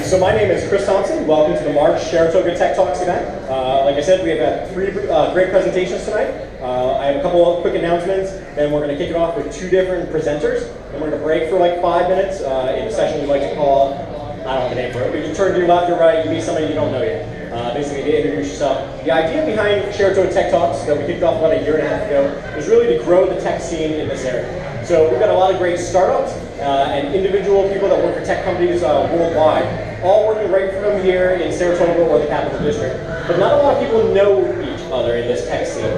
So my name is Chris Thompson. Welcome to the March Sharatoga TechTalks event. Like I said, we have had three great presentations tonight. I have a couple of quick announcements, and we're going to kick it off with two different presenters. And we're going to break for like 5 minutes in a session we like to call, I don't have a name for it, but you turn to your left or right, you meet somebody you don't know yet. Basically to introduce yourself. The idea behind Sharatoga TechTalks that we kicked off about a year and a half ago is really to grow the tech scene in this area. So we've got a lot of great startups and individual people that work for tech companies worldwide, all working right from here in Saratoga or the Capital District. But not a lot of people know each other in this tech scene.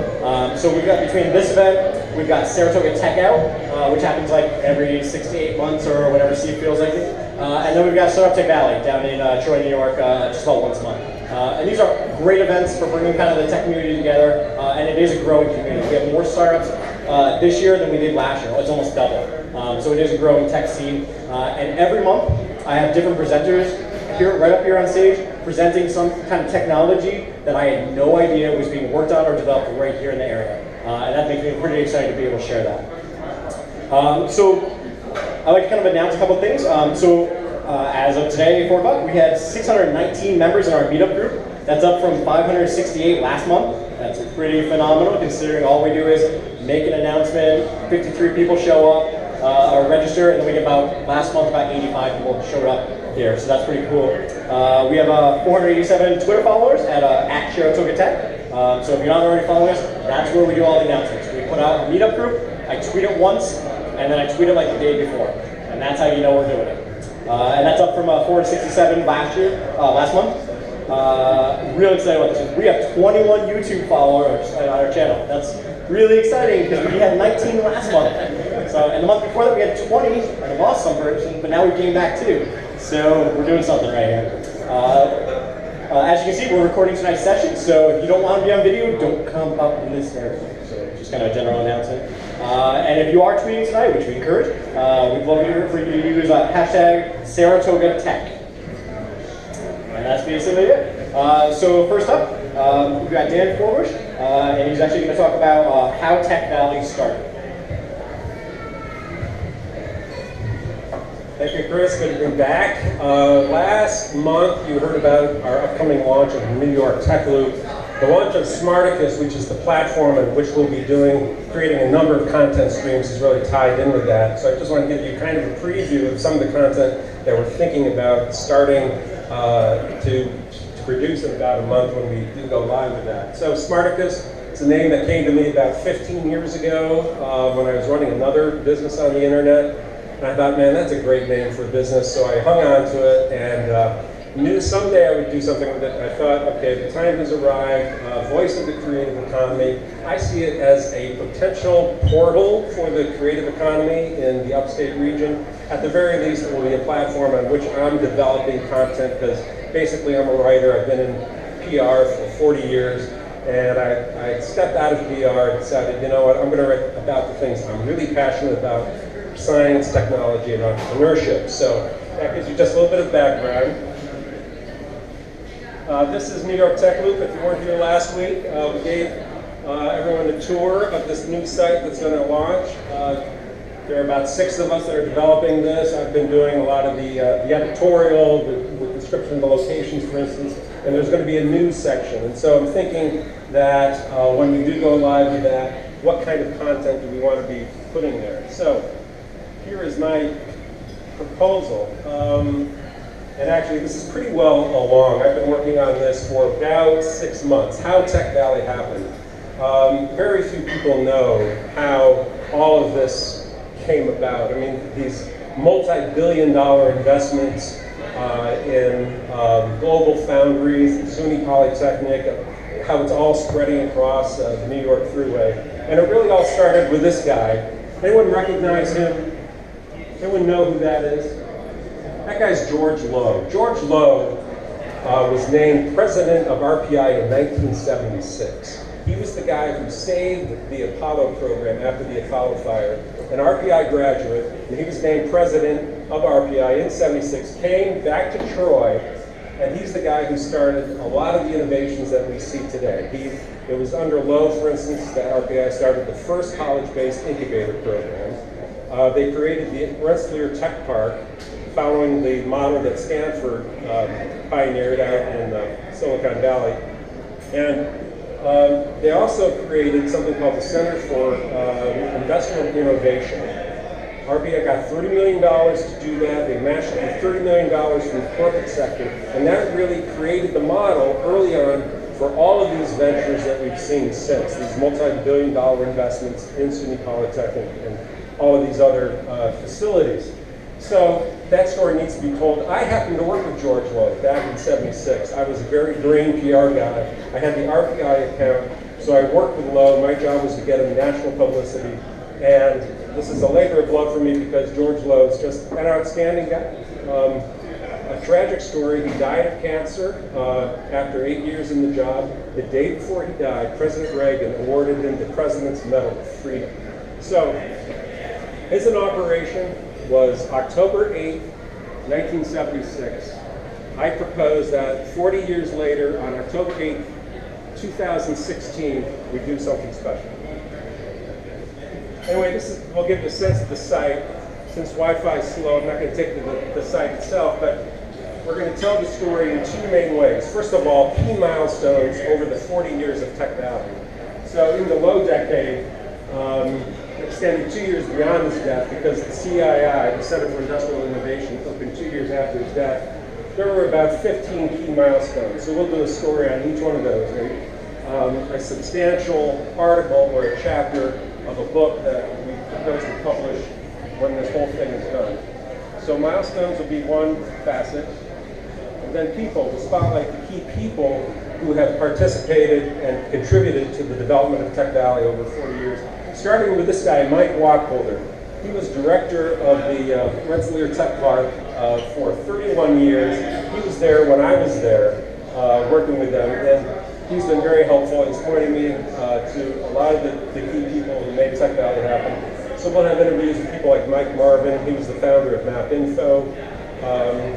So we've got, between this event, we've got Saratoga Tech Out, which happens like every 6 to 8 months or whatever Steve feels like it. And then we've got Startup Tech Valley down in Troy, New York, just about once a month. And these are great events for bringing kind of the tech community together, and it is a growing community. We have more startups this year than we did last year. It's almost double. So it is a growing tech scene. And every month, I have different presenters here, right up here on stage, presenting some kind of technology that I had no idea was being worked on or developed right here in the area. And that makes me pretty excited to be able to share that. So I'd like to kind of announce a couple things. As of today, 4 o'clock, we had 619 members in our meetup group. That's up from 568 last month. That's pretty phenomenal considering all we do is make an announcement, 53 people show up or register, and then we get last month about 85 people showed up here, so that's pretty cool. We have 487 Twitter followers at Sharatoga Tech. So if you're not already following us, that's where we do all the announcements. We put out a meetup group, I tweet it once, and then I tweet it like the day before. And that's how you know we're doing it. And that's up from 467 last month. Really excited about this. We have 21 YouTube followers on our channel. That's really exciting because we had 19 last month. So, and the month before that we had 20 and lost some person, but now we came back too. So we're doing something right here. As you can see, we're recording tonight's session, so if you don't want to be on video, don't come up in this area. So just kind of a general announcement. And if you are tweeting tonight, which we encourage, we'd love for you to use hashtag Saratoga Tech. And that's basically it. So first up, we've got Dan Forbush, and he's actually going to talk about how Tech Valley started. Thank you, Chris. Good to be back. Last month, you heard about our upcoming launch of New York Tech Loop. The launch of Smarticus, which is the platform on which we'll be creating a number of content streams, is really tied in with that. So I just want to give you kind of a preview of some of the content that we're thinking about starting to produce in about a month when we do go live with that. So Smarticus, it's a name that came to me about 15 years ago when I was running another business on the internet. And I thought, man, that's a great name for a business. So I hung on to it and knew someday I would do something with it. I thought, okay, the time has arrived, voice of the creative economy. I see it as a potential portal for the creative economy in the upstate region. At the very least, it will be a platform on which I'm developing content because basically I'm a writer. I've been in PR for 40 years. And I stepped out of PR and decided, you know what, I'm going to write about the things I'm really passionate about, science, technology, and entrepreneurship. So that gives you just a little bit of background. This is New York Tech Loop. If you weren't here last week, we gave everyone a tour of this new site that's going to launch. There are about 6 of us that are developing this. I've been doing a lot of the editorial, the description of the locations, for instance, and there's going to be a news section. And so I'm thinking that when we do go live with that, what kind of content do we want to be putting there? So here is my proposal. And actually, this is pretty well along. I've been working on this for about 6 months. How Tech Valley happened. Very few people know how all of this came about. I mean, these multi-billion-dollar investments in global foundries, SUNY Polytechnic, how it's all spreading across the New York Thruway. And it really all started with this guy. Anyone recognize him? Anyone know who that is? That guy's George Low. George Low was named president of RPI in 1976. He was the guy who saved the Apollo program after the Apollo fire. An RPI graduate, and he was named president of RPI in 76, came back to Troy, and he's the guy who started a lot of the innovations that we see today. It was under Low, for instance, that RPI started the first college-based incubator program. They created the Rensselaer Tech Park, following the model that Stanford pioneered out in Silicon Valley. And they also created something called the Center for Industrial Innovation. RBI got $30 million to do that. They matched it with $30 million from the corporate sector. And that really created the model early on for all of these ventures that we've seen since, these multi-billion-dollar investments in SUNY Polytechnic and all of these other facilities. So that story needs to be told. I happened to work with George Lowe back in '76. I was a very green PR guy. I had the RPI account, so I worked with Lowe. My job was to get him national publicity. And this is a labor of love for me because George Lowe is just an outstanding guy. A tragic story. He died of cancer after 8 years in the job. The day before he died, President Reagan awarded him the President's Medal of Freedom. So his inauguration was October 8th, 1976. I propose that 40 years later, on October 8th, 2016, we do something special. Anyway, we'll give you a sense of the site. Since Wi-Fi is slow, I'm not going to take the site itself, but we're going to tell the story in two main ways. First of all, key milestones over the 40 years of Tech Valley. So in the Lowe decade, extended 2 years beyond his death because the CII, the Center for Industrial Innovation, opened 2 years after his death. There were about 15 key milestones. So we'll do a story on each one of those. A substantial article or a chapter of a book that we propose to publish when this whole thing is done. So milestones will be one facet. And then people, to spotlight the key people who have participated and contributed to the development of Tech Valley over 40 years. Starting with this guy, Mike Wacholder. He was director of the Rensselaer Tech Park for 31 years. He was there when I was there, working with them, and he's been very helpful. He's pointing me to a lot of the key people who made Tech Valley happen. So we'll have interviews with people like Mike Marvin. He was the founder of MapInfo.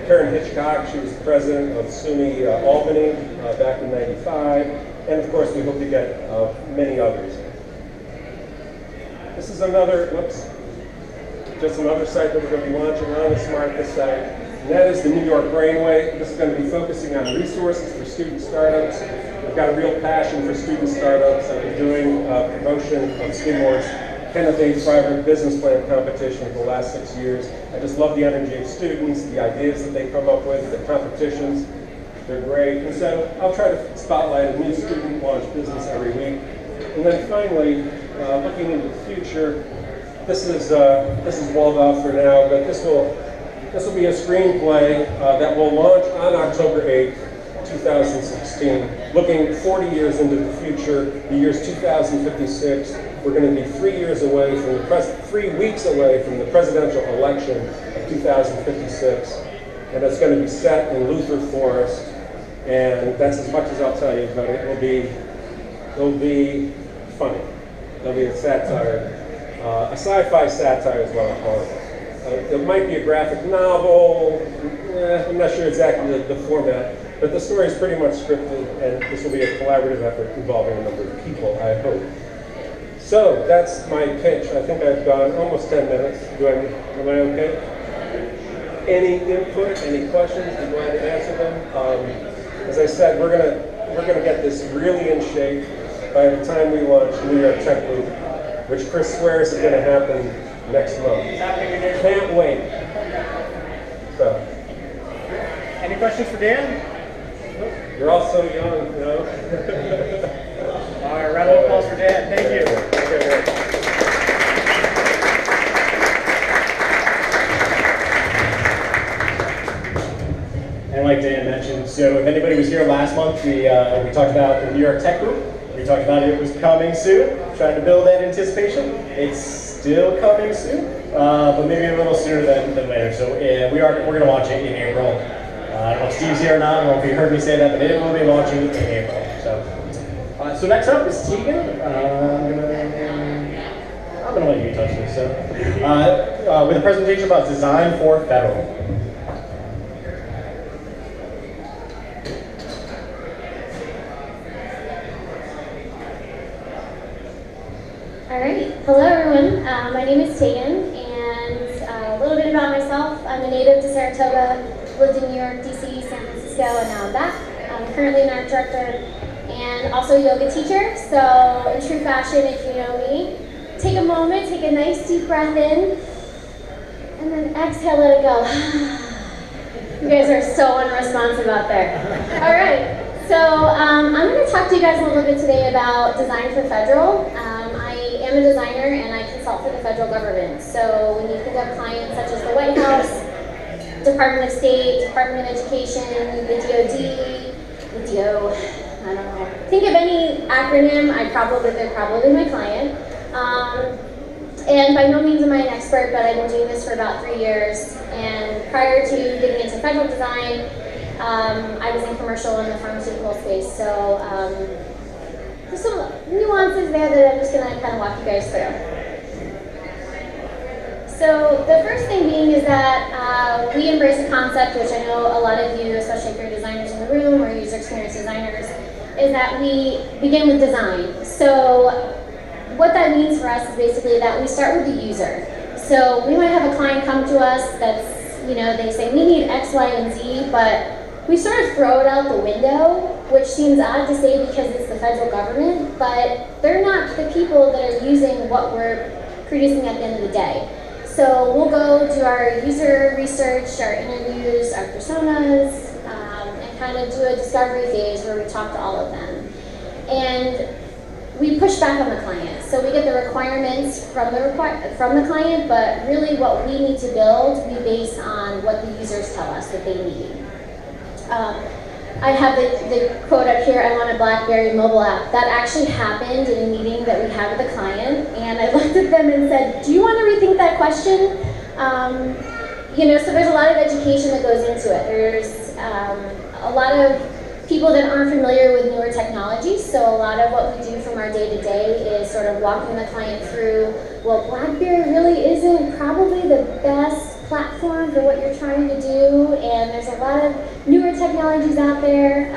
Karen Hitchcock, she was the president of SUNY Albany back in '95. And of course, we hope to get many others. This is another, just another site that we're going to be launching on the SmartThis site. And that is the New York Brainway. This is going to be focusing on resources for student startups. I've got a real passion for student startups. I've been doing promotion of Skidmore's Kenneth A. Freiberg Business Plan competition for the last 6 years. I just love the energy of students, the ideas that they come up with, the competitions. They're great. And so I'll try to spotlight a new student launch business every week. And then finally, looking into the future, this is walled off for now, but this will be a screenplay that will launch on October 8th, 2016. Looking 40 years into the future, the year's 2056. We're going to be 3 years away from 3 weeks away from the presidential election of 2056, and it's going to be set in Luther Forest. And that's as much as I'll tell you, but it'll be funny. It'll be a satire, a sci-fi satire is what I'll call it. It might be a graphic novel. I'm not sure exactly the format, but the story is pretty much scripted, and this will be a collaborative effort involving a number of people, I hope. So that's my pitch. I think I've gone almost 10 minutes. Am I okay? Any input, any questions? I'd be glad to answer them. As I said, we're gonna get this really in shape by the time we launch New York Tech Loop, which Chris swears is going to happen next month. Can't wait. So, any questions for Dan? You're all so young, you know. All right, round of applause for Dan. Thank you. Okay. And like Dan mentioned, so if anybody was here last month, we talked about the New York Tech Group. We talked about it was coming soon, trying to build that anticipation. It's still coming soon, but maybe a little sooner than later. So we're going to launch it in April. I don't know if Steve's here or not. I don't know if you heard me say that, but it will be launching in April. So next up is Teagan. I'm going to let you touch this. So with a presentation about design for federal. All right. Hello, everyone. My name is Teagan, and a little bit about myself. I'm a native to Sharatoga Saratoga, lived in New York, DC, San Francisco, and now I'm back. I'm currently an art director and also a yoga teacher. So in true fashion, if you know me, take a moment, take a nice deep breath in, and then exhale, let it go. You guys are so unresponsive out there. All right. So I'm going to talk to you guys a little bit today about design for federal. I am a designer and I consult for the federal government. So when you think of clients such as the White House, Department of State, Department of Education, the DOD, the DO, I don't know. Think of any acronym, they're probably my client. And by no means am I an expert, but I've been doing this for about 3 years. And prior to getting into federal design, I was in commercial in the pharmaceutical space, so there's some nuances there that I'm just going to kind of walk you guys through. So the first thing being is that we embrace a concept, which I know a lot of you, especially if you're designers in the room or user experience designers, is that we begin with design. So what that means for us is basically that we start with the user. So we might have a client come to us that's, they say, we need X, Y, and Z, but we sort of throw it out the window, which seems odd to say because it's the federal government, but they're not the people that are using what we're producing at the end of the day. So we'll go do our user research, our interviews, our personas, and kind of do a discovery phase where we talk to all of them. And we push back on the client. So we get the requirements from the client, but really what we need to build, we base on what the users tell us that they need. I have the quote up here, I want a BlackBerry mobile app. That actually happened in a meeting that we had with a client, and I looked at them and said, do you want to rethink that question? So there's a lot of education that goes into it. There's a lot of people that aren't familiar with newer technologies, so a lot of what we do from our day-to-day is sort of walking the client through, well, BlackBerry really isn't probably the best platform for what you're trying to do, and there's a lot of newer technologies out there,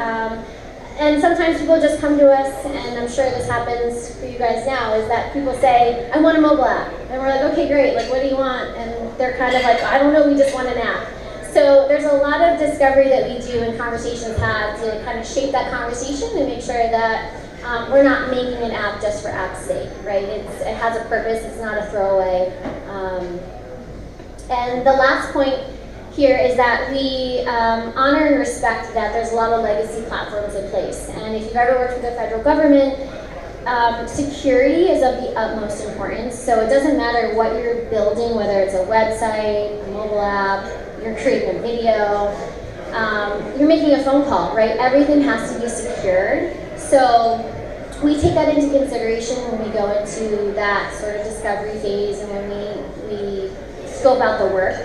and sometimes people just come to us, and I'm sure this happens for you guys now, is that people say, I want a mobile app, and we're like, okay, great, like what do you want? And they're kind of like, I don't know, we just want an app. So there's a lot of discovery that we do and conversations had to kind of shape that conversation and make sure that we're not making an app just for app's sake, right? It has a purpose, it's not a throwaway. And the last point here is that we honor and respect that there's a lot of legacy platforms in place. And if you've ever worked with the federal government, security is of the utmost importance. So it doesn't matter what you're building, whether it's a website, a mobile app, you're creating a video, you're making a phone call, right? Everything has to be secured. So we take that into consideration when we go into that sort of discovery phase and when we scope out the work.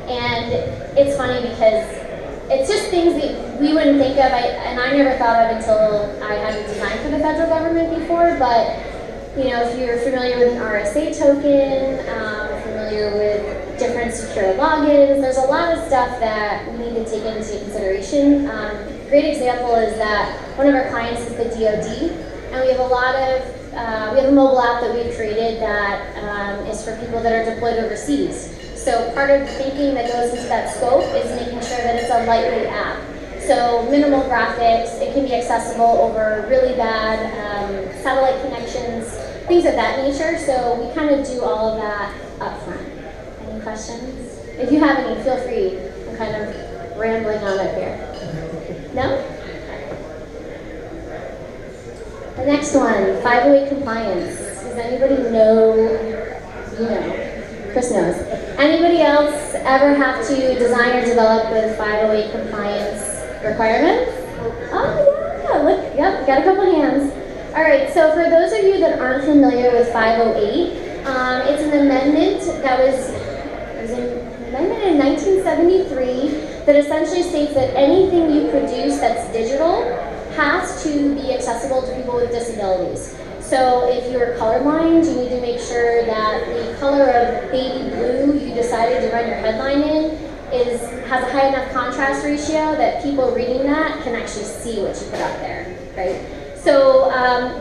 And it's funny because it's just things that we wouldn't think of, and I never thought of until I had to design for the federal government before, but if you're familiar with an RSA token, familiar with different secure logins, there's a lot of stuff that we need to take into consideration. Great example is that one of our clients is the DOD, and we have a mobile app that we've created that is for people that are deployed overseas. So part of the thinking that goes into that scope is making sure that it's a lightweight app. So minimal graphics, it can be accessible over really bad satellite connections, things of that nature. So we kind of do all of that up front. Any questions? If you have any, feel free. I'm kind of rambling on up here. No? The next one, 508 compliance. Does anybody know? Chris knows. Anybody else ever have to design or develop with 508 compliance requirements? Oh yeah, look, yep, got a couple hands. All right, so for those of you that aren't familiar with 508, it's an amendment that was an amendment in 1973 that essentially states that anything you produce that's digital has to be accessible to people with disabilities. So if you're colorblind, you need to make sure that the color of baby blue you decided to run your headline in has a high enough contrast ratio that people reading that can actually see what you put up there, right? So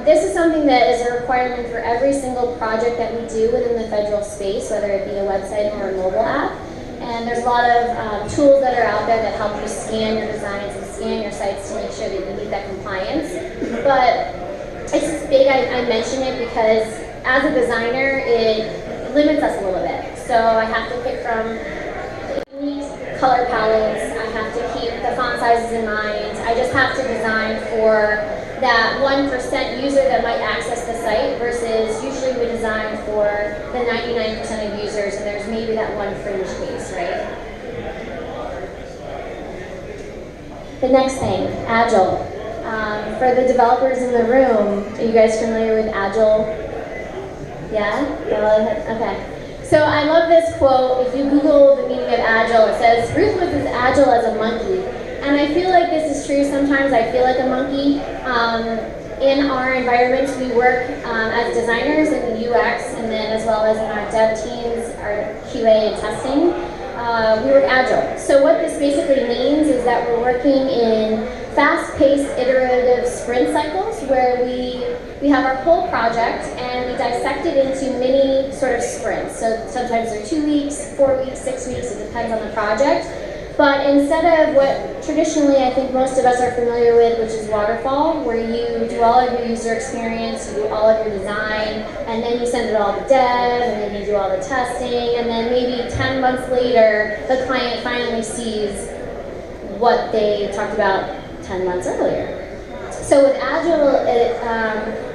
this is something that is a requirement for every single project that we do within the federal space, whether it be a website or a mobile app. and there's a lot of tools that are out there that help you scan your designs and scan your sites to make sure that you meet that compliance. But it's just big, I mention it because as a designer, it limits us a little bit. So I have to pick from unique color palettes, I have to keep the font sizes in mind, I just have to design for that 1% user that might access the site versus usually we design for the 99% of users and there's maybe that one fringe case, right? The next thing, Agile. For the developers in the room, are you guys familiar with Agile? Yeah? Okay. So I love this quote. If you Google the meaning of Agile, it says, Ruth was as agile as a monkey. And I feel like this is true. Sometimes I feel like a monkey. In our environments, we work as designers in the UX, and then as well as in our dev teams, our QA and testing. We work agile. So what this basically means is that we're working in fast-paced iterative sprint cycles where we have our whole project and we dissect it into mini sort of sprints. So sometimes they're 2 weeks, 4 weeks, 6 weeks, it depends on the project. But instead of what traditionally I think most of us are familiar with, which is waterfall, where you do all of your user experience, you do all of your design, and then you send it all to dev, and then you do all the testing, and then maybe 10 months later, the client finally sees what they talked about 10 months earlier. So with Agile, it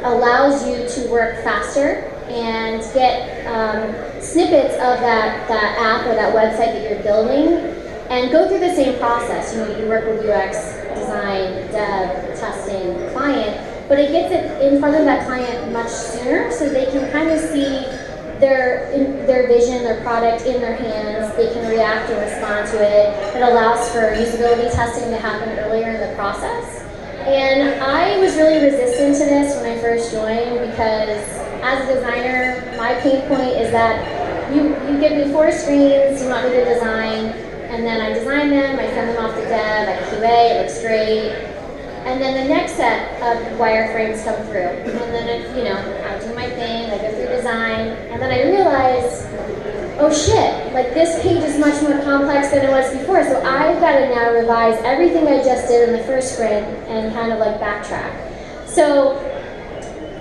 allows you to work faster and get snippets of that app or that website that you're building and go through the same process. You know, you work with UX, design, dev, testing, client, but it gets it in front of that client much sooner so they can kind of see their vision, their product in their hands. They can react and respond to it. It allows for usability testing to happen earlier in the process. And I was really resistant to this when I first joined because as a designer, my pain point is that you give me 4 screens, you want me to design, and then I design them, I send them off to dev, I QA, it looks great. And then the next set of wireframes come through. And then, I do my thing, I go through design, and then I realize, oh shit, like this page is much more complex than it was before, so I've got to now revise everything I just did in the first sprint and kind of like backtrack. So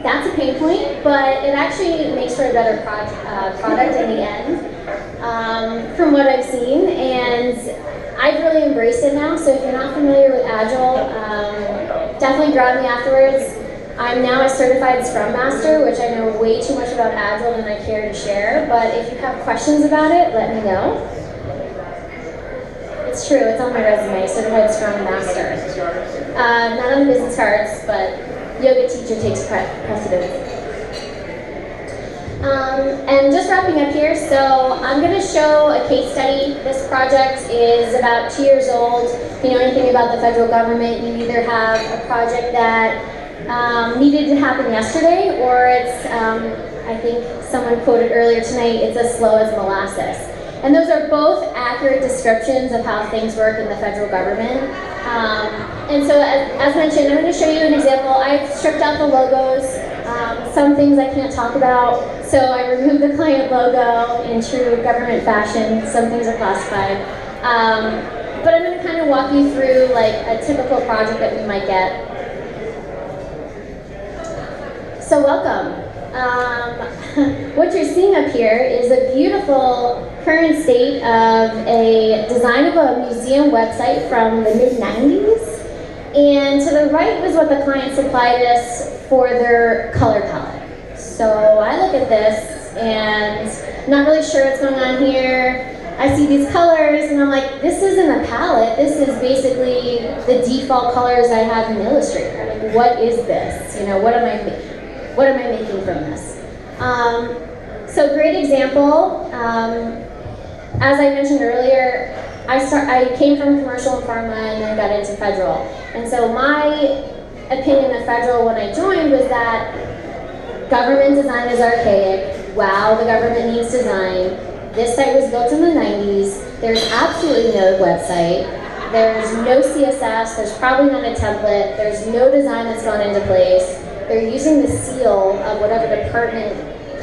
that's a pain point, but it actually makes for a better product in the end. From what I've seen, and I've really embraced it now. So if you're not familiar with Agile, definitely grab me afterwards. I'm now a certified Scrum Master, which I know way too much about Agile than I care to share, but if you have questions about it, let me know. It's true, it's on my resume, certified Scrum Master. Not on the business cards, but yoga teacher takes precedence. And just wrapping up here, so I'm going to show a case study. This project is about 2 years old. If you know anything about the federal government, you either have a project that needed to happen yesterday, or it's, I think someone quoted earlier tonight, it's as slow as molasses. And those are both accurate descriptions of how things work in the federal government. And so as mentioned, I'm going to show you an example. I've stripped out the logos. Some things I can't talk about, so I removed the client logo in true government fashion. Some things are classified. But I'm going to kind of walk you through like a typical project that we might get. So welcome. What you're seeing up here is a beautiful current state of a design of a museum website from the mid-90s. And to the right was what the client supplied us for their color palette. So I look at this and not really sure what's going on here. I see these colors and I'm like, this isn't a palette. This is basically the default colors I have in Illustrator. Like, what is this? You know, what am I making from this? So great example. As I mentioned earlier, I came from commercial and pharma and then got into federal. And so my opinion of federal when I joined was that government design is archaic. Wow, the government needs design. This site was built in the 90s. There's absolutely no website. There's no CSS. There's probably not a template. There's no design that's gone into place. They're using the seal of whatever department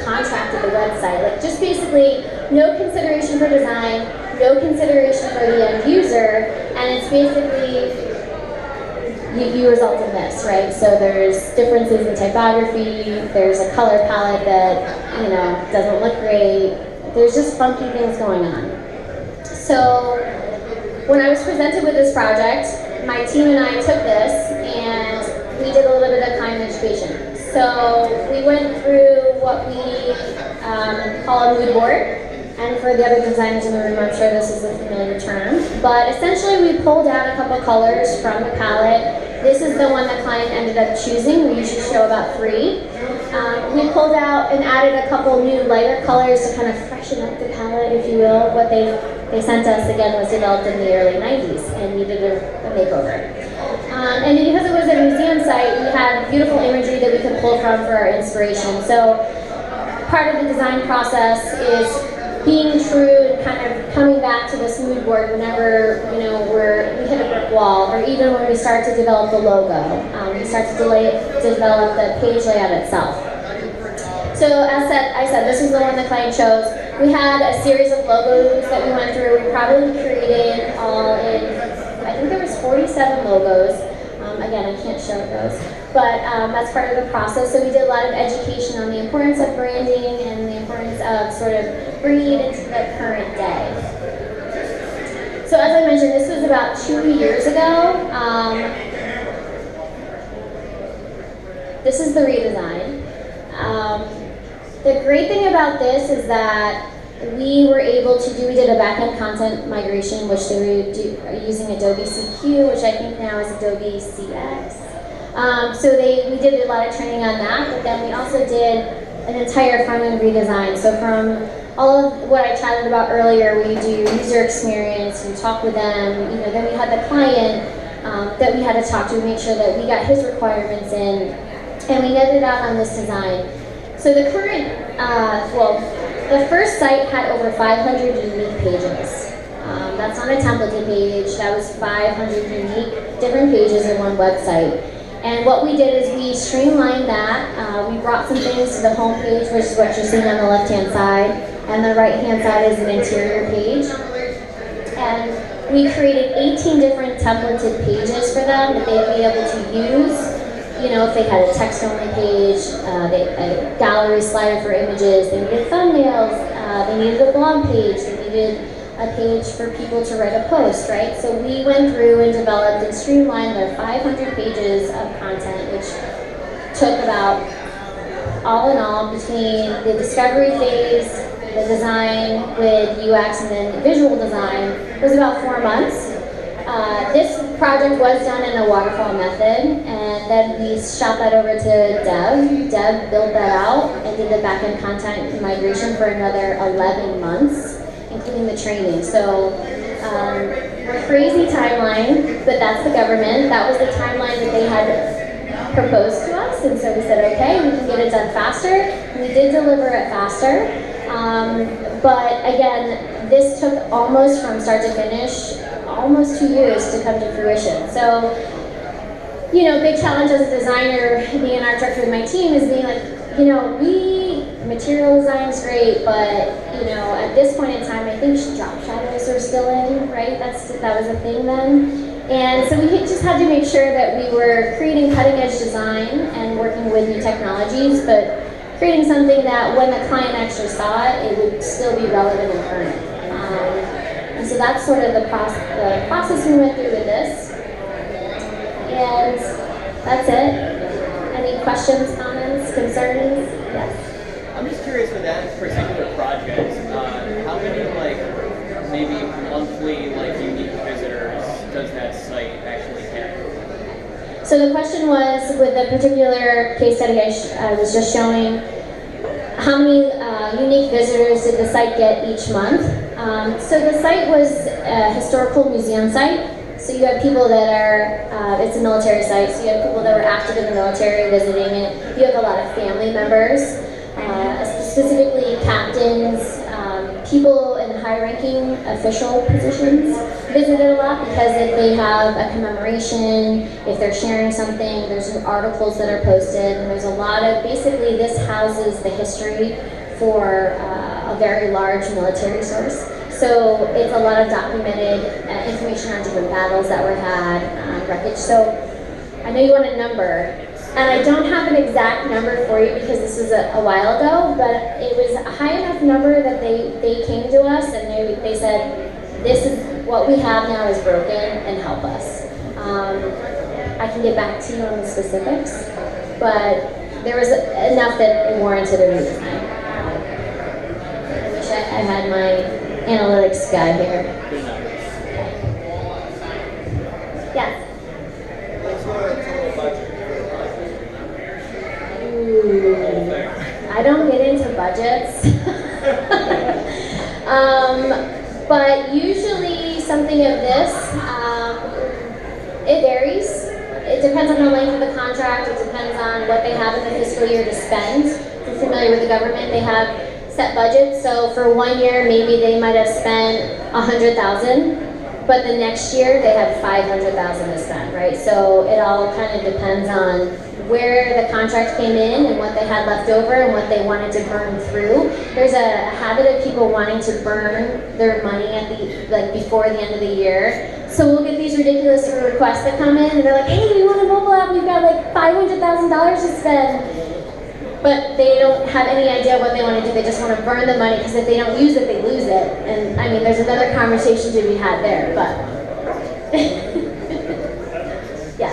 contracted the website. Like just basically no consideration for design, no consideration for the end user, and it's basically, you result in this, right? So there's differences in typography, there's a color palette that, you know, doesn't look great, there's just funky things going on. So when I was presented with this project, my team and I took this and we did a little bit of client education. So we went through what we call a mood board. And for the other designers in the room, I'm sure this is a familiar term. But essentially, we pulled out a couple colors from the palette. This is the one the client ended up choosing. We usually show about 3. We pulled out and added a couple new lighter colors to kind of freshen up the palette, if you will. What they sent us, again, was developed in the early 90s and needed a makeover. And because it was a museum site, we had beautiful imagery that we could pull from for our inspiration. So part of the design process is being true and kind of coming back to this mood board whenever, you know, we hit a brick wall, or even when we start to develop the logo. We start to develop the page layout itself. So as I said, this was the one the client chose. We had a series of logos that we went through. We probably created all in, I think there was 47 logos. Again, I can't show those, but that's part of the process. So we did a lot of education on the importance of branding and the importance of sort of bringing it into the current day. So as I mentioned, this was about 2 years ago. This is the redesign. The great thing about this is that we were able to we did a backend content migration, which they were using Adobe CQ, which I think now is Adobe CX. So we did a lot of training on that, but then we also did an entire front-end redesign. So from all of what I chatted about earlier, we do user experience, we talk with them, you know, then we had the client that we had to talk to, make sure that we got his requirements in, and we netted out on this design. So the current, the first site had over 500 unique pages. That's on a templated page. That was 500 unique different pages in one website. And what we did is we streamlined that. We brought some things to the home page, which is what you're seeing on the left-hand side. And the right-hand side is an interior page. And we created 18 different templated pages for them that they'd be able to use. You know, if they had a text-only page, a gallery slider for images, they needed thumbnails, they needed a blog page, they needed a page for people to write a post, right? So we went through and developed and streamlined their 500 pages of content, which took about, all in all, between the discovery phase, the design with UX, and then visual design, was about 4 months. This project was done in a waterfall method, and then we shot that over to Dev. Dev built that out and did the backend content migration for another 11 months, including the training. So, crazy timeline, but that's the government. That was the timeline that they had proposed to us, and so we said, okay, we can get it done faster. We did deliver it faster, but again, this took almost from start to finish, almost 2 years to come to fruition. So, you know, big challenge as a designer, being an art director with my team, is being like, you know, material design is great, but, you know, at this point in time, I think drop shadows are still in, right? That was a thing then. And so we just had to make sure that we were creating cutting edge design and working with new technologies, but creating something that when the client actually saw it, it would still be relevant and current. And so that's sort of the process we went through with this. And that's it. Any questions, comments, concerns? Yes. I'm just curious with that particular project, how many maybe monthly unique visitors does that site actually have? So the question was, with the particular case study I was just showing, how many unique visitors did the site get each month? So the site was a historical museum site. So you have people that are, it's a military site, so you have people that were active in the military visiting it. You have a lot of family members, specifically captains, people in high-ranking official positions visit it a lot, because if they have a commemoration, if they're sharing something, there's articles that are posted, and there's a lot of, basically this houses the history for a very large military source. So it's a lot of documented information on different battles that were had, wreckage. So I know you want a number, and I don't have an exact number for you because this was a while ago, but it was a high enough number that they came to us and they said, this is what we have now is broken and help us. I can get back to you on the specifics, but there was enough that it warranted a redesign. I wish I had my analytics guy here. Yes? What's the total budget? Ooh, I don't get into budgets. But usually something of this, it varies. It depends on the length of the contract. It depends on what they have in the fiscal year to spend. If you're familiar with the government, they have set budgets. So for 1 year, maybe they might have spent $100,000, but the next year they have $500,000 to spend, right? So it all kind of depends on where the contract came in and what they had left over and what they wanted to burn through. There's a habit of people wanting to burn their money at before the end of the year. So we'll get these ridiculous requests that come in and they're like, hey, we want a mobile app, we've got like $500,000 to spend. But they don't have any idea what they want to do. They just want to burn the money because if they don't use it, they lose it. And I mean, there's another conversation to be had there, but yeah.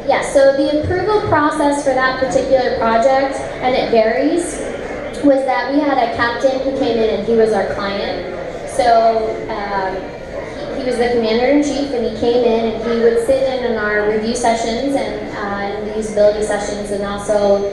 Yeah, so the approval process for that particular project, and it varies, was that we had a captain who came in and he was our client. So he was the commander-in-chief and he came in and he would sit in on our review sessions and the usability sessions and also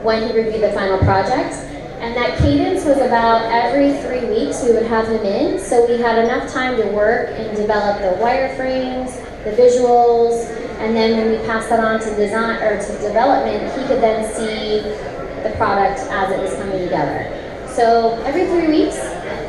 when he reviewed the final project. And that cadence was about every 3 weeks we would have him in, so we had enough time to work and develop the wireframes, the visuals, and then when we passed that on to design or to development, he could then see the product as it was coming together. So every 3 weeks.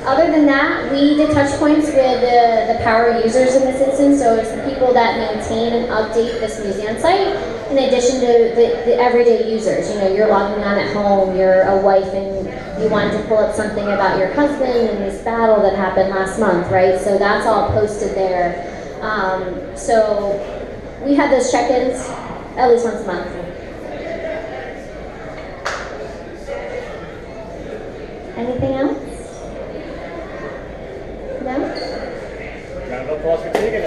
Other than that, we did touch points with the power users in this instance, so it's the people that maintain and update this museum site, in addition to the everyday users. You know, you're logging on at home, you're a wife and you wanted to pull up something about your husband and this battle that happened last month, right? So that's all posted there. So we had those check-ins at least once a month. Anything else? No? Round of applause for Teagan.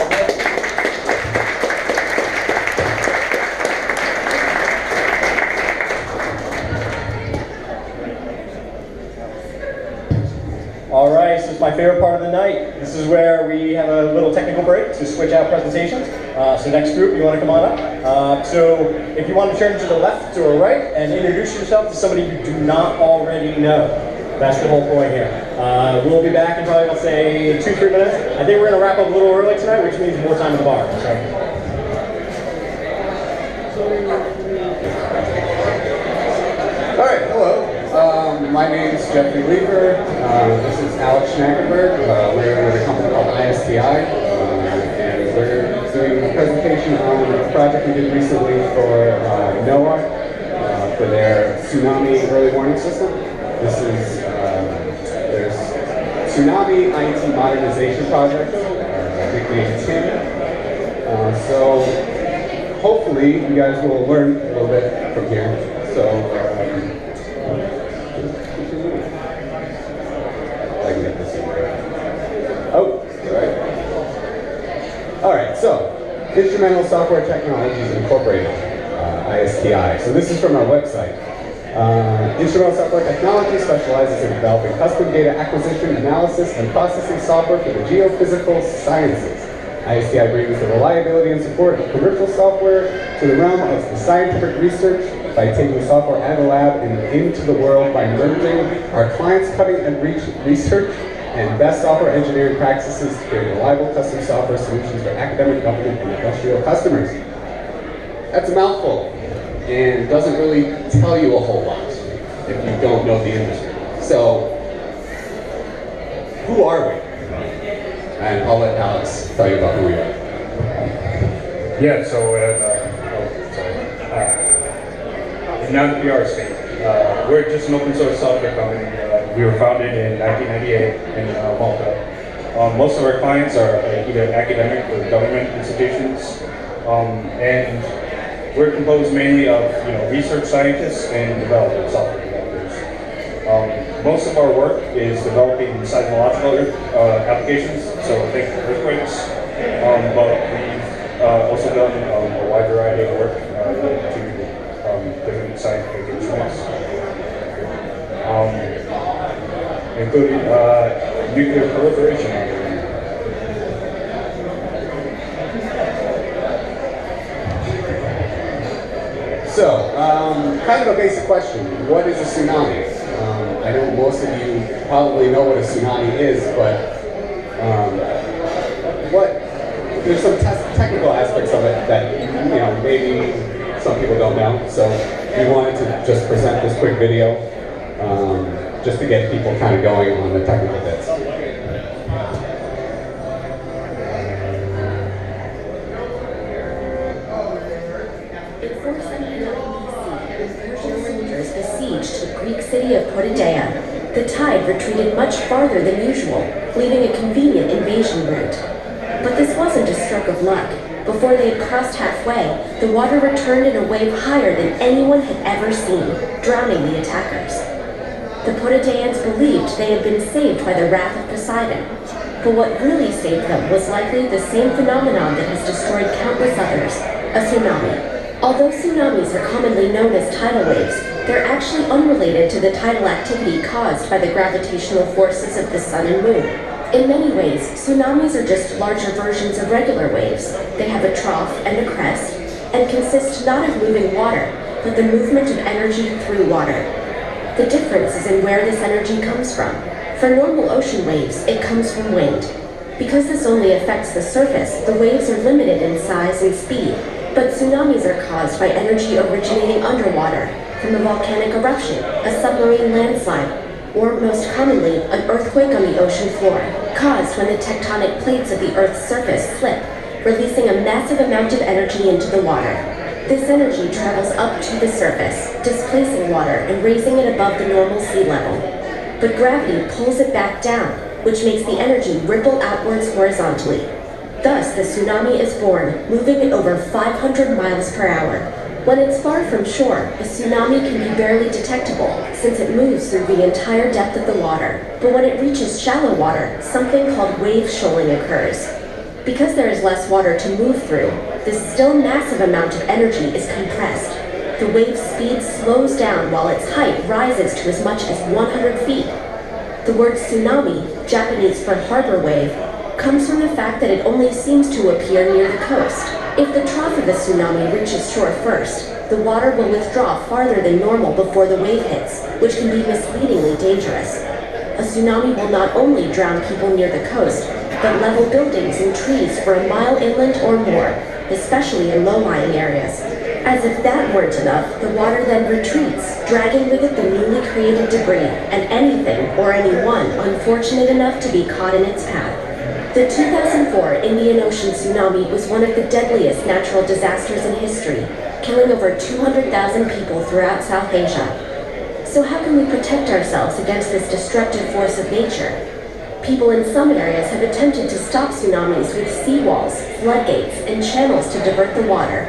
All right, so it's my favorite part of the night. This is where we have a little technical break to switch out presentations. So next group, you want to come on up. So if you want to turn to the left or right and introduce yourself to somebody you do not already know. That's the whole point here. We'll be back in probably, I'll say, 2-3 minutes. I think we're going to wrap up a little early tonight, which means more time at the bar. So. All right, hello. My name is Jeffrey Leifer. This is Alex Schnackenberg. We're with a company called ISTI, and we're doing a presentation on a project we did recently for NOAA for their tsunami early warning system. This is there's Tsunami IT Modernization Project, nicknamed TIM. So hopefully you guys will learn a little bit from here. So I can get this in there. Oh, all right. So Instrumental Software Technologies Incorporated, ISTI. So this is from our website. Instrumental Software Technology specializes in developing custom data acquisition, analysis, and processing software for the geophysical sciences. ISTI brings the reliability and support of commercial software to the realm of the scientific research by taking software out of the lab and into the world by merging our clients' cutting-edge research and best software engineering practices to create reliable custom software solutions for academic, government, and industrial customers. That's a mouthful. And doesn't really tell you a whole lot if you don't know the industry. So, who are we? And I'll let Alex tell you about who we are. Yeah, so now the PR stage. We're just an open source software company. We were founded in 1998 in Malta. Most of our clients are either academic or government institutions, and we're composed mainly of research scientists and developers, software developers. Most of our work is developing seismological applications, so think earthquakes, but we've also done a wide variety of work related to different scientific instruments, including nuclear proliferation. So, kind of a basic question. What is a tsunami? I know most of you probably know what a tsunami is, but there's some technical aspects of it that maybe some people don't know. So we wanted to just present this quick video just to get people kind of going on the technical bits. Greek city of Teagan, the tide retreated much farther than usual, leaving a convenient invasion route. But this wasn't a stroke of luck. Before they had crossed halfway, the water returned in a wave higher than anyone had ever seen, drowning the attackers. The Teagans believed they had been saved by the wrath of Poseidon, but what really saved them was likely the same phenomenon that has destroyed countless others, a tsunami. Although tsunamis are commonly known as tidal waves, they're actually unrelated to the tidal activity caused by the gravitational forces of the sun and moon. In many ways, tsunamis are just larger versions of regular waves. They have a trough and a crest, and consist not of moving water, but the movement of energy through water. The difference is in where this energy comes from. For normal ocean waves, it comes from wind. Because this only affects the surface, the waves are limited in size and speed, but tsunamis are caused by energy originating underwater, from a volcanic eruption, a submarine landslide, or most commonly, an earthquake on the ocean floor, caused when the tectonic plates of the Earth's surface slip, releasing a massive amount of energy into the water. This energy travels up to the surface, displacing water and raising it above the normal sea level. But gravity pulls it back down, which makes the energy ripple outwards horizontally. Thus, the tsunami is born, moving at over 500 miles per hour. When it's far from shore, a tsunami can be barely detectable, since it moves through the entire depth of the water. But when it reaches shallow water, something called wave shoaling occurs. Because there is less water to move through, this still massive amount of energy is compressed. The wave's speed slows down while its height rises to as much as 100 feet. The word tsunami, Japanese for harbor wave, comes from the fact that it only seems to appear near the coast. If the trough of the tsunami reaches shore first, the water will withdraw farther than normal before the wave hits, which can be misleadingly dangerous. A tsunami will not only drown people near the coast, but level buildings and trees for a mile inland or more, especially in low-lying areas. As if that weren't enough, the water then retreats, dragging with it the newly created debris and anything or anyone unfortunate enough to be caught in its path. The 2004 Indian Ocean tsunami was one of the deadliest natural disasters in history, killing over 200,000 people throughout South Asia. So how can we protect ourselves against this destructive force of nature? People in some areas have attempted to stop tsunamis with seawalls, floodgates, and channels to divert the water.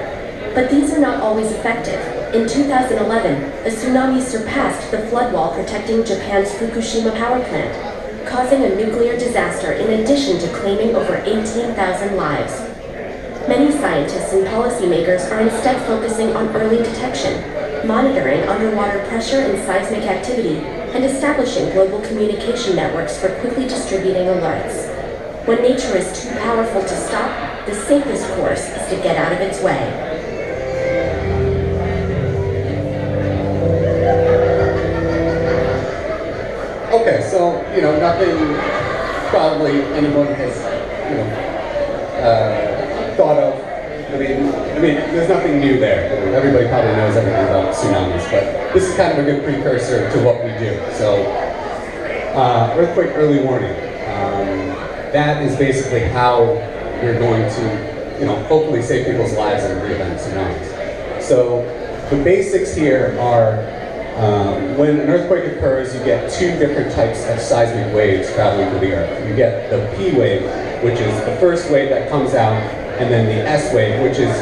But these are not always effective. In 2011, a tsunami surpassed the flood wall protecting Japan's Fukushima power plant, causing a nuclear disaster in addition to claiming over 18,000 lives. Many scientists and policymakers are instead focusing on early detection, monitoring underwater pressure and seismic activity, and establishing global communication networks for quickly distributing alerts. When nature is too powerful to stop, the safest course is to get out of its way. Okay, so, nothing probably anyone has, thought of. I mean, there's nothing new there. Everybody probably knows everything about tsunamis, but this is kind of a good precursor to what we do. So, earthquake early warning. That is basically how you're going to, hopefully save people's lives in the event of tsunamis. So, the basics here are When an earthquake occurs, you get two different types of seismic waves traveling through the Earth. You get the P wave, which is the first wave that comes out, and then the S wave, which is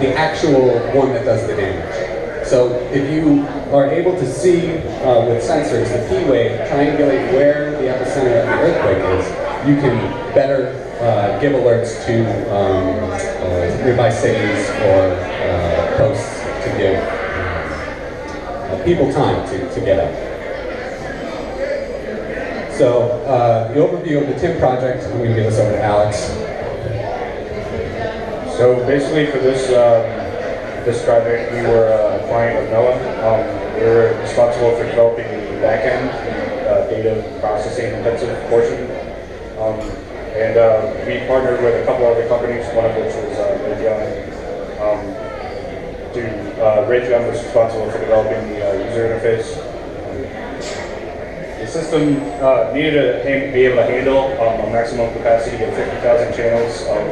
the actual one that does the damage. So if you are able to see with sensors the P wave, triangulate where the epicenter of the earthquake is, you can better give alerts to nearby cities or coasts to give people time to get out. So the overview of the TIM project, I'm going to give this over to Alex. So basically for this this project, we were a client of NOAA. We were responsible for developing the back-end data processing intensive portion. And we partnered with a couple other companies, one of which was Raytheon. Raytheon was responsible for developing the user interface. The system needed to be able to handle a maximum capacity of 50,000 channels of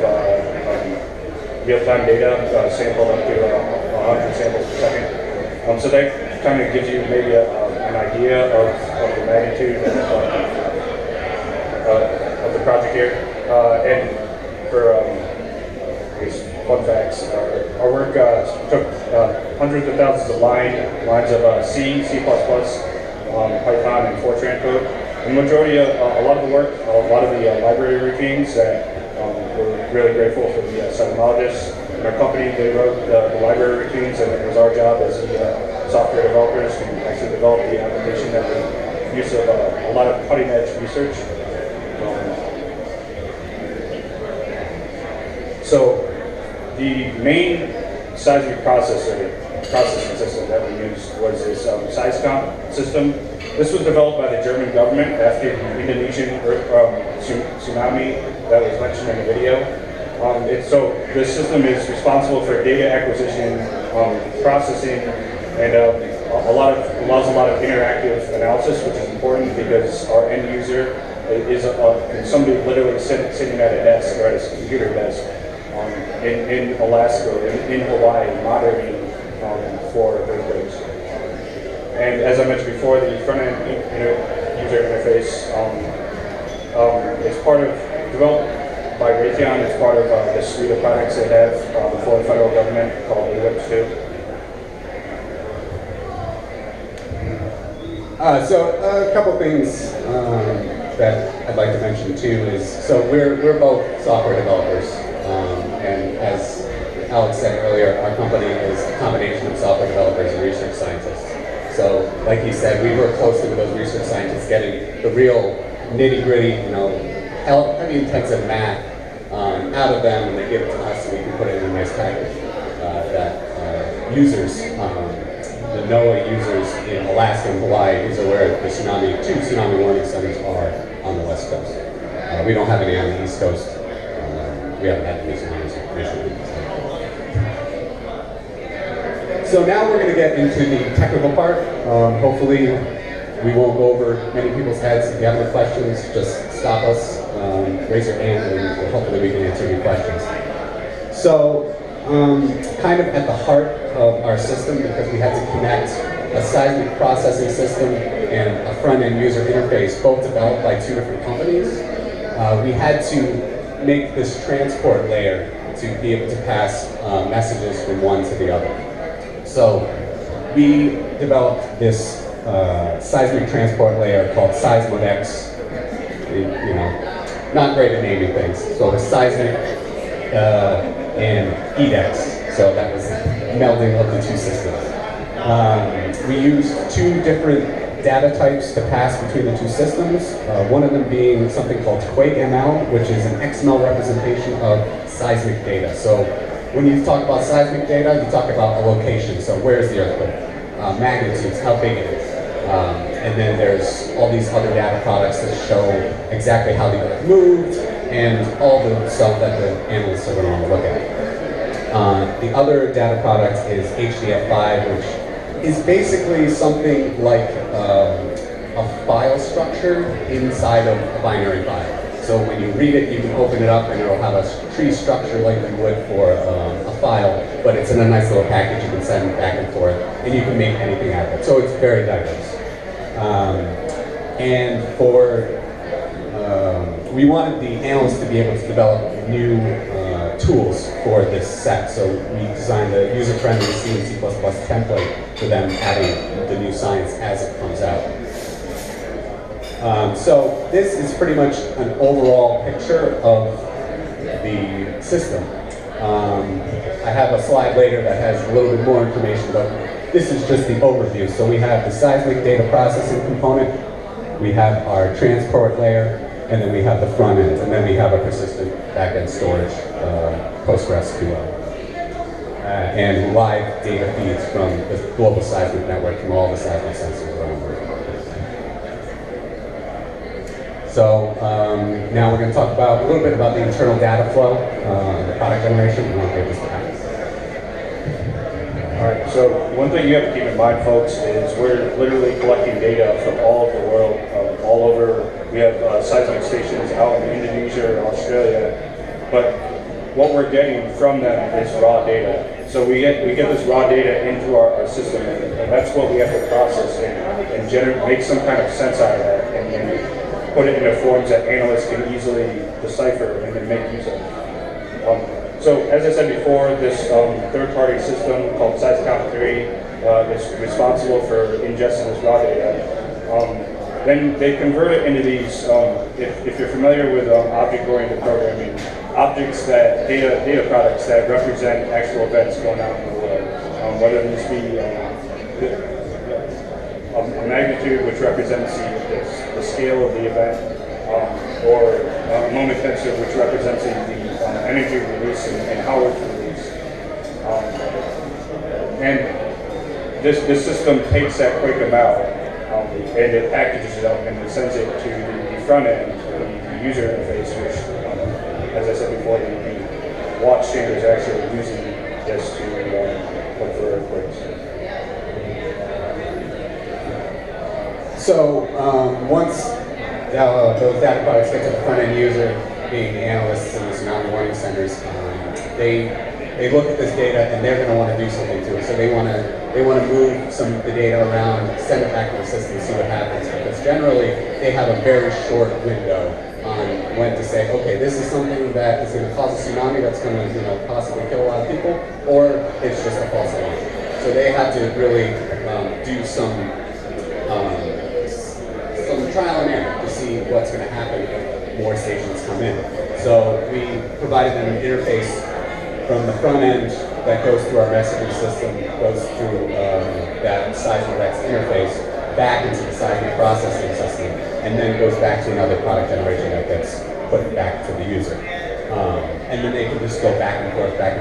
real-time data sampled up to 100 samples per second. So that kind of gives you maybe an idea of the magnitude of the project here. And for I guess fun facts, our work took hundreds of thousands of lines of C, C++, Python, and Fortran code. The majority of a lot of the work, a lot of the library routines that we're really grateful for the seismologists in our company. They wrote the library routines, and it was our job as the software developers to actually develop the application that we use of a lot of cutting-edge research. So the main seismic processing system that we used was this SeisComp system. This was developed by the German government after the Indonesian tsunami that was mentioned in the video. So this system is responsible for data acquisition, processing, and allows a lot of interactive analysis, which is important because our end user is somebody literally sitting at a desk or at a computer desk in Alaska, in Hawaii, monitoring for earthquakes. And as I mentioned before, the front-end user interface is part of, developed by Raytheon. It's part of the suite of products they have for the federal government called AWIPS 2. So a couple things that I'd like to mention too is, so we're both software developers, and as Alex said earlier, our company is a combination of software developers and research scientists. So, like he said, we work closely with those research scientists, getting the real nitty-gritty, heavy intensive math out of them, and they give it to us so we can put it in a nice package that users, the NOAA users in Alaska and Hawaii, these are where the two tsunami warning centers are on the west coast. We don't have any on the east coast. We haven't had any tsunamis recently. So now we're going to get into the technical part. Hopefully we won't go over many people's heads. If you have any questions, just stop us, raise your hand, and hopefully we can answer your questions. So kind of at the heart of our system, because we had to connect a seismic processing system and a front-end user interface, both developed by two different companies, we had to make this transport layer to be able to pass messages from one to the other. So we developed this seismic transport layer called Seismodex. Not great at naming things. So the seismic and EDEX. So that was melding of the two systems. We used two different data types to pass between the two systems. One of them being something called QuakeML, which is an XML representation of seismic data. So when you talk about seismic data, you talk about a location. So where's the earthquake? Magnitudes, how big it is. And then there's all these other data products that show exactly how the earth moved and all the stuff that the analysts are going to want to look at. The other data product is HDF5, which is basically something like a file structure inside of a binary file. So when you read it, you can open it up and it'll have a tree structure like you would for a file, but it's in a nice little package. You can send back and forth, and you can make anything out of it. So it's very diverse. And we wanted the analysts to be able to develop new tools for this set. So we designed a user-friendly C and C++ template for them adding the new science as it comes out. So this is pretty much an overall picture of the system. I have a slide later that has a little bit more information, but this is just the overview. So we have the seismic data processing component, we have our transport layer, and then we have the front end, and then we have a persistent back-end storage, PostgreSQL, and live data feeds from the global seismic network from all the seismic sensors around the world. So now we're going to talk about a little bit about the internal data flow, the product generation, and I'll give this to Alex. All right, so one thing you have to keep in mind, folks, is we're literally collecting data from all over the world, all over. We have seismic stations out in Indonesia and Australia, but what we're getting from them is raw data. So we get this raw data into our system, and that's what we have to process and make some kind of sense out of that, and put it into forms that analysts can easily decipher and then make use of. So as I said before, this third-party system called SeisCount3 is responsible for ingesting this raw data. Then they convert it into these, if you're familiar with object-oriented programming, objects that, data products that represent actual events going on in the world. Whether these be a magnitude, which represents the scale of the event, or a moment tensor, which represents the energy release and how it's released. And this system takes that quick amount and it packages it up and it sends it to the front end, the user interface, which, as I said before, the watch standards are actually using this to look for earthquakes. So once those data products get to the front-end user, being the analysts and the tsunami warning centers, they look at this data and they're going to want to do something to it. So they want to move some of the data around, send it back to the system, see what happens. Because generally they have a very short window on when to say, okay, this is something that is going to cause a tsunami that's going to possibly kill a lot of people, or it's just a false alarm. So they have to really do some trial and error to see what's going to happen if more stations come in. So we provided them an interface from the front end that goes through our messaging system, goes through that Seismorex interface back into the seismic processing system, and then goes back to another product generation that gets put back to the user. And then they can just go back and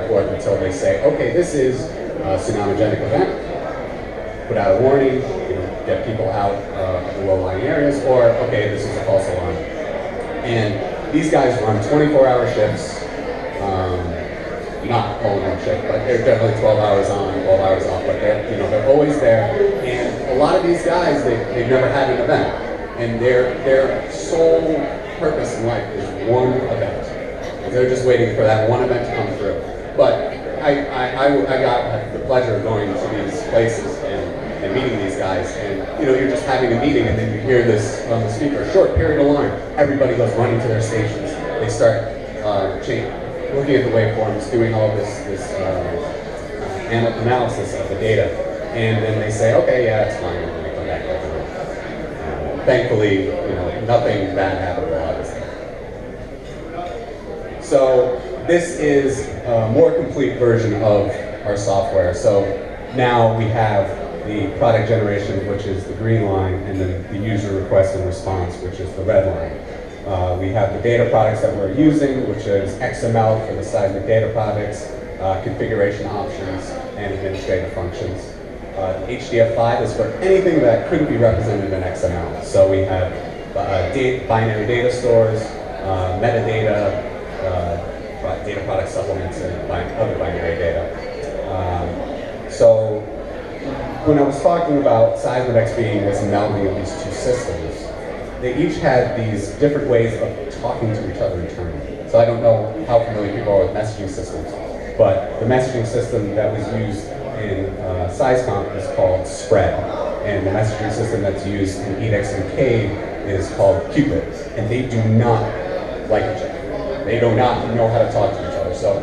forth until they say, okay, this is a tsunamigenic event, put out a warning, get people out of the low-lying areas, or, okay, this is a false alarm. And these guys run 24-hour shifts, not all in one shift, but they're definitely 12 hours on, 12 hours off, but they're always there. And a lot of these guys, they've never had an event, and their sole purpose in life is one event. And they're just waiting for that one event to come through. But I got the pleasure of going to these places and meeting these guys, and you're just having a meeting, and then you hear this on the speaker, short period alarm. Everybody goes running to their stations. They start looking at the waveforms, doing all this analysis of the data, and then they say, okay, yeah, it's fine, and they come back later. Thankfully, nothing bad happened a lot of this time. So this is a more complete version of our software. So now we have the product generation, which is the green line, and then the user request and response, which is the red line. We have the data products that we're using, which is XML for the seismic data products, configuration options, and administrative functions. HDF5 is for anything that couldn't be represented in XML. So we have binary data stores, metadata, data product supplements, and other binary data. So when I was talking about Seismorex being this melding of these two systems, they each had these different ways of talking to each other internally. So I don't know how familiar people are with messaging systems, but the messaging system that was used in SeisComp is called Spread, and the messaging system that's used in Edix and Cade is called Cupid, and they do not like each other. They do not know how to talk to each other. So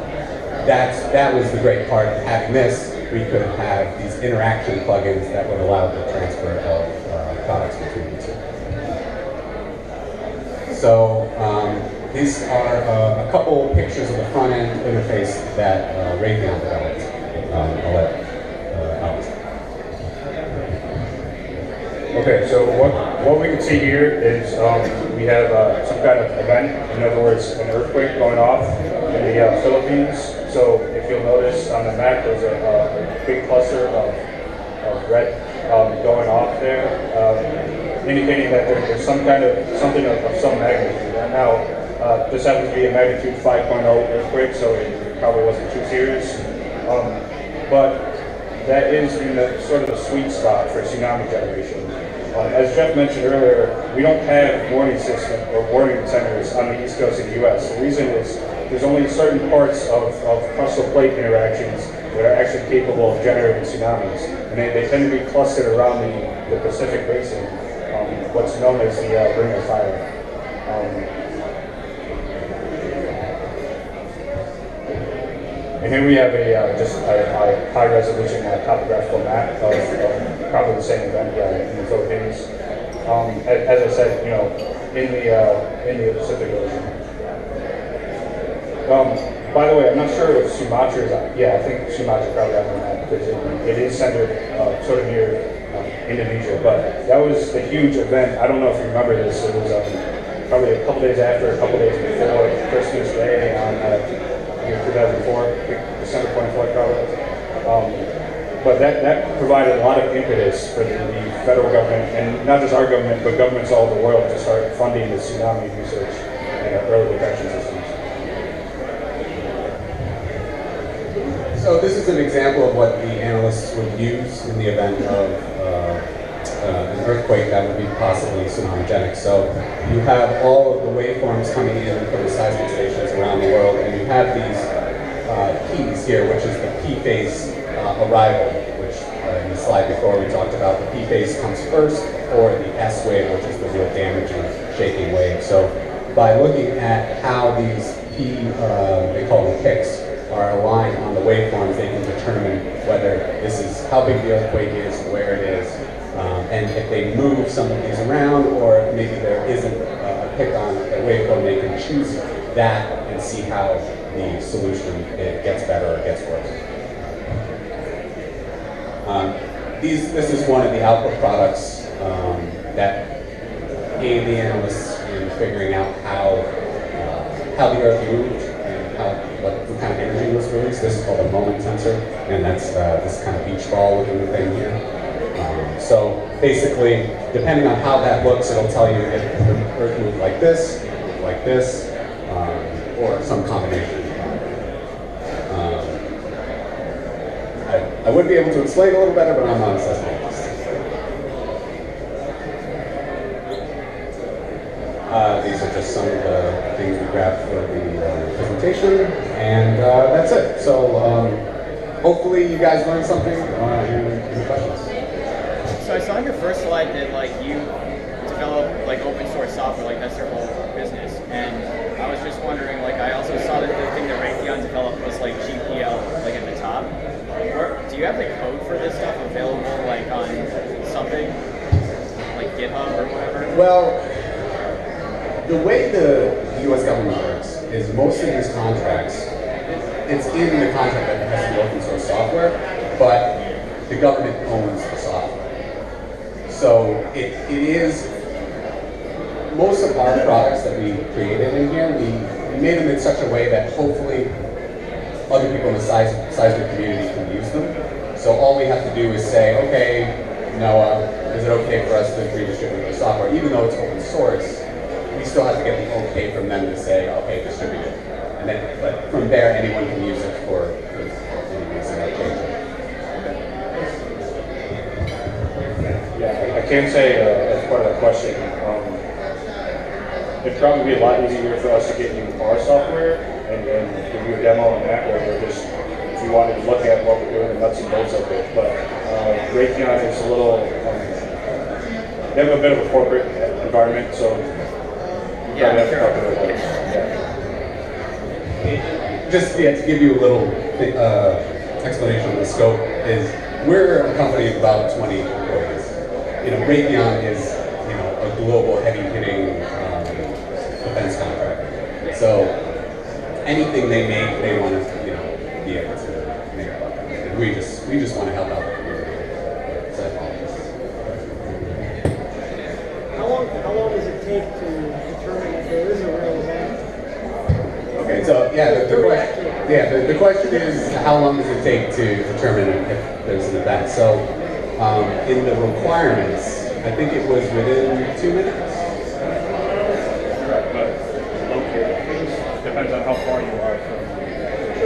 that was the great part of having this. We could have these interaction plugins that would allow the transfer of products between the two. So these are a couple pictures of the front end interface that Raytheon developed. I'll let Alex. Okay, so what we can see here is we have some kind of event. In other words, an earthquake going off in the Philippines. So if you'll notice on the map, there's a big cluster of red going off there, indicating that there's some kind of something of some magnitude. And now, this happens to be a magnitude 5.0 earthquake, so it probably wasn't too serious. But that is in the sort of the sweet spot for tsunami generation. As Jeff mentioned earlier, we don't have warning system or warning centers on the east coast of the U.S. The reason is there's only certain parts of crustal plate interactions that are actually capable of generating tsunamis, and they tend to be clustered around the Pacific Basin, what's known as the Ring of Fire. And here we have just a high-resolution topographical map of probably the same event in the Philippines. As I said, in the Pacific Ocean. By the way, I'm not sure if Sumatra is on. Yeah, I think Sumatra probably on the map because it is centered sort of near Indonesia. But that was a huge event. I don't know if you remember this. It was probably a couple days after, a couple days before Christmas Day on 2004, December 24th probably. But that provided a lot of impetus for the federal government, and not just our government, but governments all over the world to start funding the tsunami research and early detection systems. So this is an example of what the analysts would use in the event of an earthquake that would be possibly tsunamigenic. So you have all of the waveforms coming in from the seismic stations around the world, and you have these P's here, which is the P phase arrival, which in the slide before we talked about. The P phase comes first, or the S wave, which is the real damaging, shaking wave. So by looking at how these P, they call them picks, are aligned on the waveforms, they can determine whether this is how big the earthquake is, where it is, and if they move some of these around, or maybe there isn't a pick on a waveform, they can choose that and see how the solution gets better or gets worse. This is one of the output products that aid the analysts in figuring out how the Earth moved and what kind of energy was released. This is called a moment sensor, and that's this kind of beach ball looking thing here. So basically, depending on how that looks, it'll tell you if the Earth moved like this, or some combination. I would be able to explain a little better, but I'm not a seismologist. These are just some of the things we grabbed for the presentation, and that's it. So hopefully you guys learned something. Any questions? So I saw on your first slide that you develop open source software, that's their whole business, and I was just wondering, I also saw that the thing that Raytheon developed was GPL, at the top. Do you have the code for this stuff available, on something, like GitHub or whatever? Well, the way the U.S. government works is most of these contracts, it's in the contract that it has the open source software, but the government owns the software. So it is, most of our products that we created in here, we made them in such a way that hopefully other people in the seismic community can use them. So all we have to do is say, okay, Noah, is it okay for us to redistribute the software? Even though it's open source, we still have to get the okay from them to say, okay, distribute it. And then, but from there, anyone can use it for any reason or change it. Yeah, I can say as part of that question, it'd probably be a lot easier for us to get you our software and then give you a demo on that, where we're just if you wanted to look at what we're doing, the nuts and bolts of it. But Raytheon is a little, they have a bit of a corporate environment, so you probably have to talk to them about it. Just to give you a little explanation of the scope is we're a company of about 20 employees. Raytheon is a global heavy-hitting defense contractor. So anything they make, they want us to be able to make a buck. And we just want to help out the community. So, how long does it take to determine if there is a real event? Okay, so the question is how long does it take to determine if there's an event? So in the requirements, I think it was within 2 minutes. Correct, but located depends on how far you are from.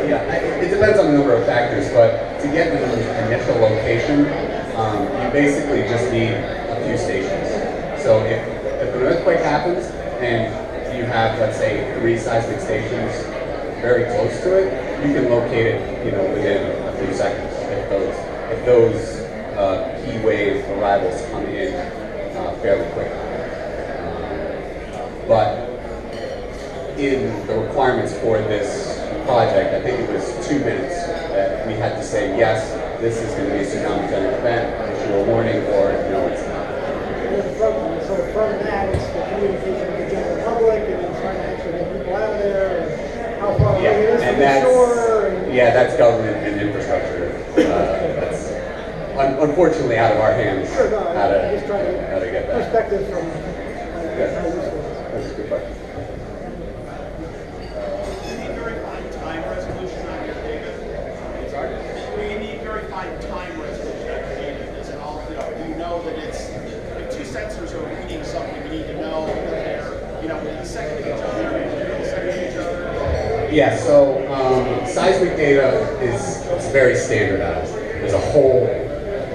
Yeah, it depends on a number of factors, but to get an initial location, you basically just need a few stations. So if an earthquake happens and you have, let's say, 3 seismic stations very close to it, you can locate it, within a few seconds if those key wave arrivals come in fairly quickly. But in the requirements for this project, I think it was 2 minutes that we had to say, yes, this is going to be a tsunami-centered event, issue a warning, or no, it's not. So from that, it's the communication with the general public, and then trying to actually get people out of there, and how far away it is from the shore. Yeah, that's government and infrastructure. That's unfortunately out of our hands. Sure, no, how I'm just trying to get that. perspective from how this works. That's a good question. You need very fine time resolution on your data. You need very fine time resolution on your data. Does it all, you know that it's, if 2 sensors are reading something, you need to know that they're, within a second of each other, within a second of each other. Yeah, so seismic data is very standardized. There's a whole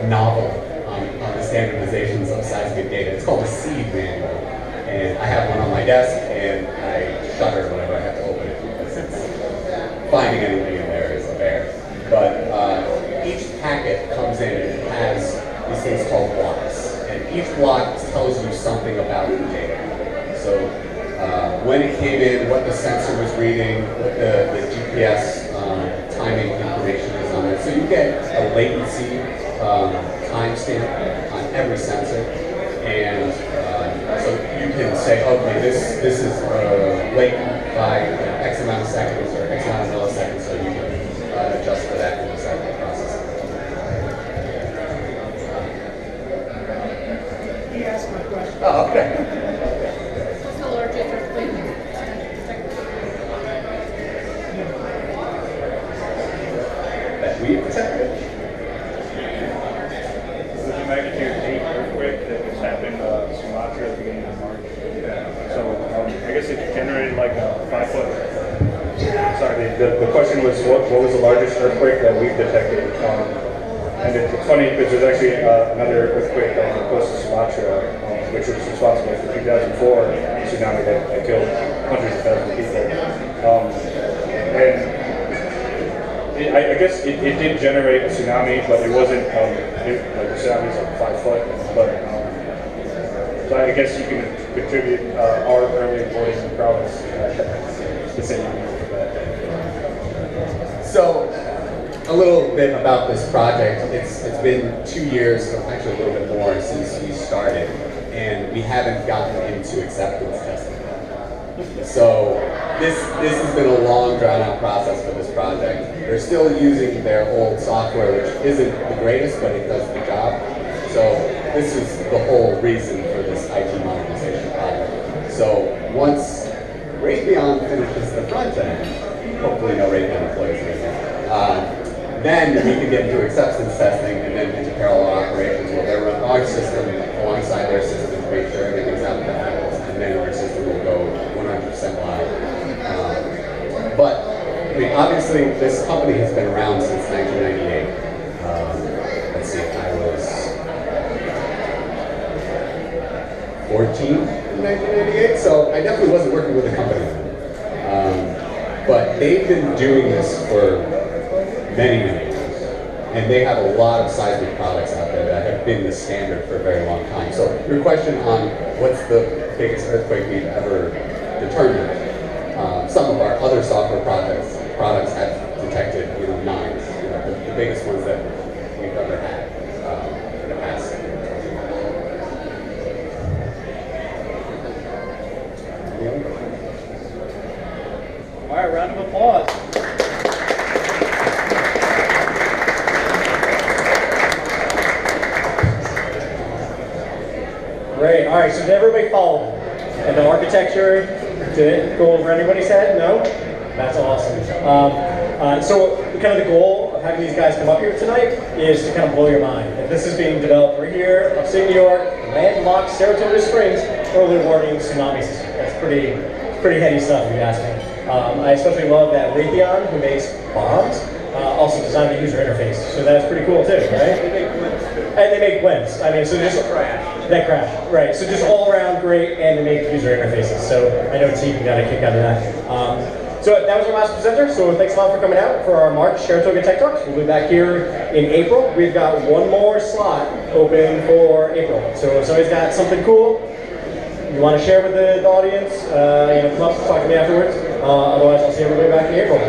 novel on the standardizations of seismic data. It's called the SEED manual. And I have one on my desk, and I shudder whenever I have to open it because finding anything in there is a bear. But each packet comes in and it has these things called blocks. And each block tells you something about the data. So when it came in, what the sensor was reading, what the GPS timing information is on it. So you get a latency timestamp on every sensor. And so you can say, okay, this is latent by X amount of seconds or X amount of milliseconds, so you can adjust for that in the seismic process. He asked my question. Oh, okay. What's the largest earthquake? That we protected. There's a magnitude 8 earthquake that just happened in Sumatra at the beginning of March. So I guess it generated like a 5-foot. Sorry, the question was what was the largest earthquake that we've detected? And it's funny because there's actually another earthquake on the coast of Sumatra, which was responsible for the 2004 tsunami that killed hundreds of thousands of people. And I guess it did generate a tsunami, but it wasn't, like the tsunami is like 5 foot, but so I guess you can contribute our early employees in the province the same for that. So, a little bit about this project. It's been 2 years, or actually a little bit more, since we started, and we haven't gotten into acceptance testing. So this has been a long, drawn-out process for this project. They're still using their old software, which isn't the greatest, but it does the job. So this is the whole reason for this IT modernization project. So once Raytheon finishes the front end, hopefully no Raytheon employees right now, then we can get into acceptance testing and then into parallel operations where they run our system alongside their system to make sure everything's out of the handles, and then our system will go 100% live. But I mean, obviously, this company has been around since 1998. Let's see, I was 14 in 1998, so I definitely wasn't working with the company then. But they've been doing this for many, many years. And they have a lot of seismic products out there that have been the standard for a very long time. So your question on what's the biggest earthquake we've ever determined, some of our other software products have detected, nines, the biggest ones that we've ever had in the past. All right, round of applause. Great. All right. So did everybody follow? And the architecture, did it go over anybody's head? No? That's awesome. So kind of the goal of having these guys come up here tonight is to kind of blow your mind. And this is being developed right here, upstate New York, landlocked Saratoga Springs, early warning tsunami system. That's pretty heady stuff, if you ask me. I especially love that Raytheon, who makes bombs, also designed a user interface. So that's pretty cool too, right? And they make blimps. I mean, so just that crash, right? So just all around great, and they make user interfaces. So I know Teagan got a kick out of that. So that was our last presenter. So thanks a lot for coming out for our March Sharatoga Tech Talks. We'll be back here in April. We've got one more slot open for April. So if somebody's got something cool you want to share with the audience, come up, talk to me afterwards. Otherwise, I'll see everybody back in April.